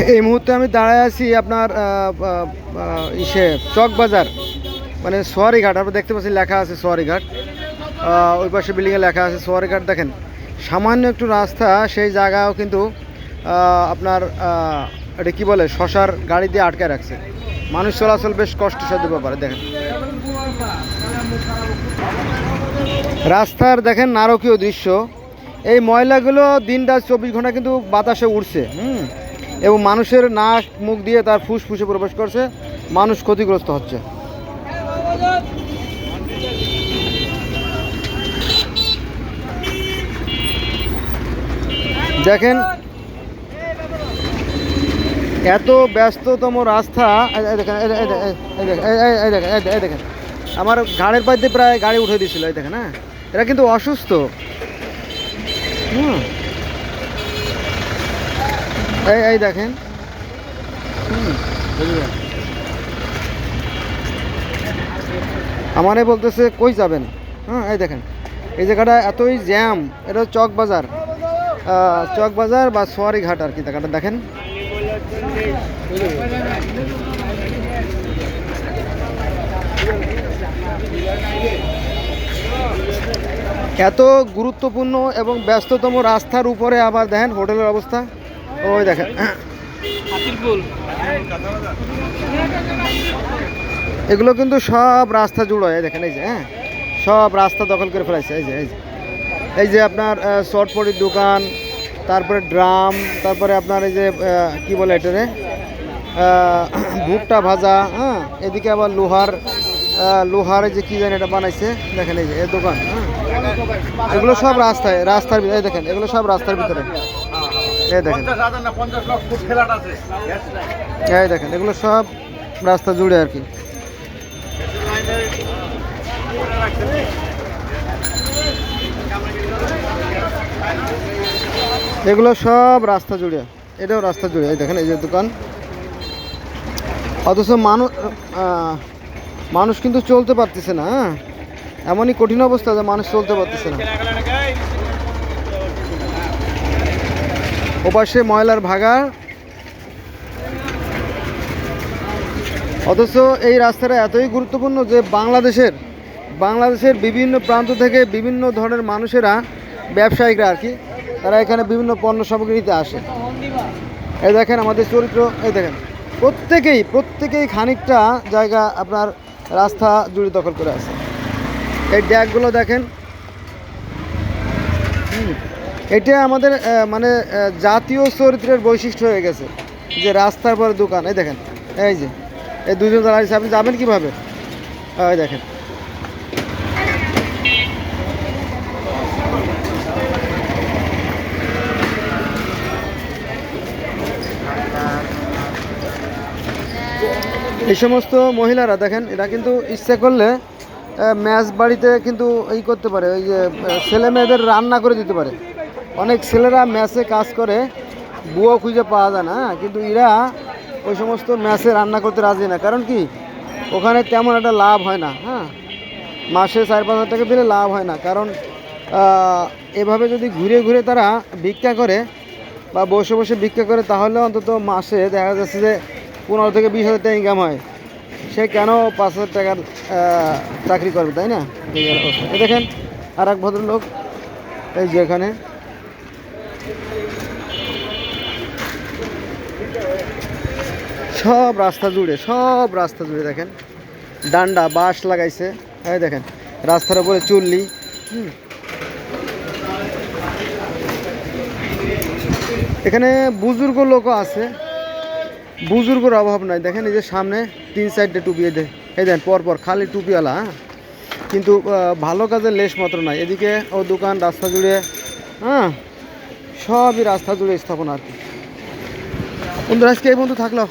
এই মুহূর্তে আমি দাঁড়ায় আছি আপনার ইসে চকবাজার, মানে সোয়ারিঘাট। আপনারা দেখতে পাচ্ছি লেখা আছে সোয়ারিঘাট, ওই পাশে বিল্ডিংয়ে লেখা আছে সোয়ারিঘাট। দেখেন সামান্য একটু রাস্তা, সেই জায়গাও কিন্তু আপনার এটা কী বলে, শশার গাড়ি দিয়ে আটকে রাখছে। মানুষ চলাচল বেশ কষ্টসাধ্য ব্যাপারে। দেখেন রাস্তার দেখেন নারকীয় দৃশ্য। এই ময়লাগুলো দিনটা 24 ঘন্টা কিন্তু বাতাসে উড়ছে, এবং মানুষের নাক মুখ দিয়ে তার ফুসফুসে প্রবেশ করছে, মানুষ ক্ষতিগ্রস্ত হচ্ছে। দেখেন এত ব্যস্ততম রাস্তা। দেখেন আমার ঘাড়ের পাইতে প্রায় গাড়ি উঠে দিয়েছিল। এই দেখেন, হ্যাঁ এরা কিন্তু অসুস্থ। এই দেখেন, আমারে বলতেছে কই যাবেন। হ্যাঁ এই দেখেন এই জায়গাটা এতই জ্যাম। এটা চকবাজার, চকবাজার বা সোয়ারিঘাট আর কি জায়গাটা। দেখেন এত গুরুত্বপূর্ণ এবং ব্যস্ততম রাস্তার উপরে আবার দেখেন হোটেলের অবস্থা। ওই দেখেন এগুলো কিন্তু সব রাস্তা জুড়ে। দেখেন এই যে, হ্যাঁ সব রাস্তা দখল করে ফেলাইছে। এই যে আপনার চটপটির দোকান, তারপরে ড্রাম, তারপরে আপনার এই যে কি বলে এটারে, ভুট্টা ভাজা। হ্যাঁ এদিকে আবার লোহার যে কি জানি এটা বানাইছে। দেখেন এই যে এর দোকান। হ্যাঁ এগুলো সব রাস্তার ভিতরে। দেখেন এগুলো সব রাস্তার ভিতরে। এই দেখেন এগুলো সব রাস্তা জুড়ে আর কি। এগুলো সব রাস্তা জুড়ে, এটাও রাস্তা জুড়ে। এই দেখেন এই যে দোকান, অথচ মানুষ কিন্তু চলতে পারতেছে না। হ্যাঁ এমনই কঠিন অবস্থা যে মানুষ চলতে পারতেছে না। ওপাশে ময়লার ভাগাড়, অথচ এই রাস্তাটা এতই গুরুত্বপূর্ণ যে বাংলাদেশের বিভিন্ন প্রান্ত থেকে বিভিন্ন ধরনের মানুষেরা, ব্যবসায়িকরা আর কি, তারা এখানে বিভিন্ন পণ্য সামগ্রী নিতে আসে। এই দেখেন আমাদের চরিত্র। এই দেখেন প্রত্যেকেই খানিকটা জায়গা আপনার রাস্তা জুড়ে দখল করে আছে। এই ড্যাগগুলো দেখেন, এটা আমাদের মানে জাতীয় চরিত্রের বৈশিষ্ট্য হয়ে গেছে যে রাস্তার পরে দোকান। এই দেখেন এই যে এই দুজন দাঁড়িয়েছে, আপনি যাবেন কীভাবে? এই দেখেন এই সমস্ত মহিলারা দেখেন, এরা কিন্তু ইচ্ছা করলে ম্যাচ বাড়িতে কিন্তু এই করতে পারে, ওই যে ছেলে মেয়েদের রান্না করে দিতে পারে। অনেক ছেলেরা ম্যাচে কাজ করে, বুয়ো খুঁজে পাওয়া যায় না, কিন্তু এরা ওই সমস্ত ম্যাচে রান্না করতে রাজি না। কারণ কি, ওখানে তেমন একটা লাভ হয় না। হ্যাঁ মাসে 4-5 হাজার টাকা দিলে লাভ হয় না। কারণ এভাবে যদি ঘুরে ঘুরে তারা ভিক্ষা করে বা বসে বসে ভিক্ষা করে, তাহলে অন্তত মাসে দেখা যাচ্ছে যে 15 থেকে 20 হাজার টাকা ইনকাম হয়। সে কেন 5,000 টাকার চাকরি করবে, তাই না? এই দেখেন আর এক ভদ্রলোক, এই যে এখানে সব রাস্তা জুড়ে দেখেন ডান্ডা বাঁশ লাগাইছে। এই দেখেন রাস্তার উপরে চুল্লি। এখানে বুজুর্গ লোকও আছে, বুজুর্গর অভাব নাই। দেখেন এই যে সামনে 3-4টে টুপি, এই দেন পরপর খালি টুপিওয়ালা। হ্যাঁ কিন্তু ভালো কাজের লেশ মাত্র নাই। এদিকে ও দোকান রাস্তা জুড়ে। হ্যাঁ সবই রাস্তা জুড়ে স্থাপনা আর কি। বন্ধুরা আজকে এই বন্ধু থাকলো।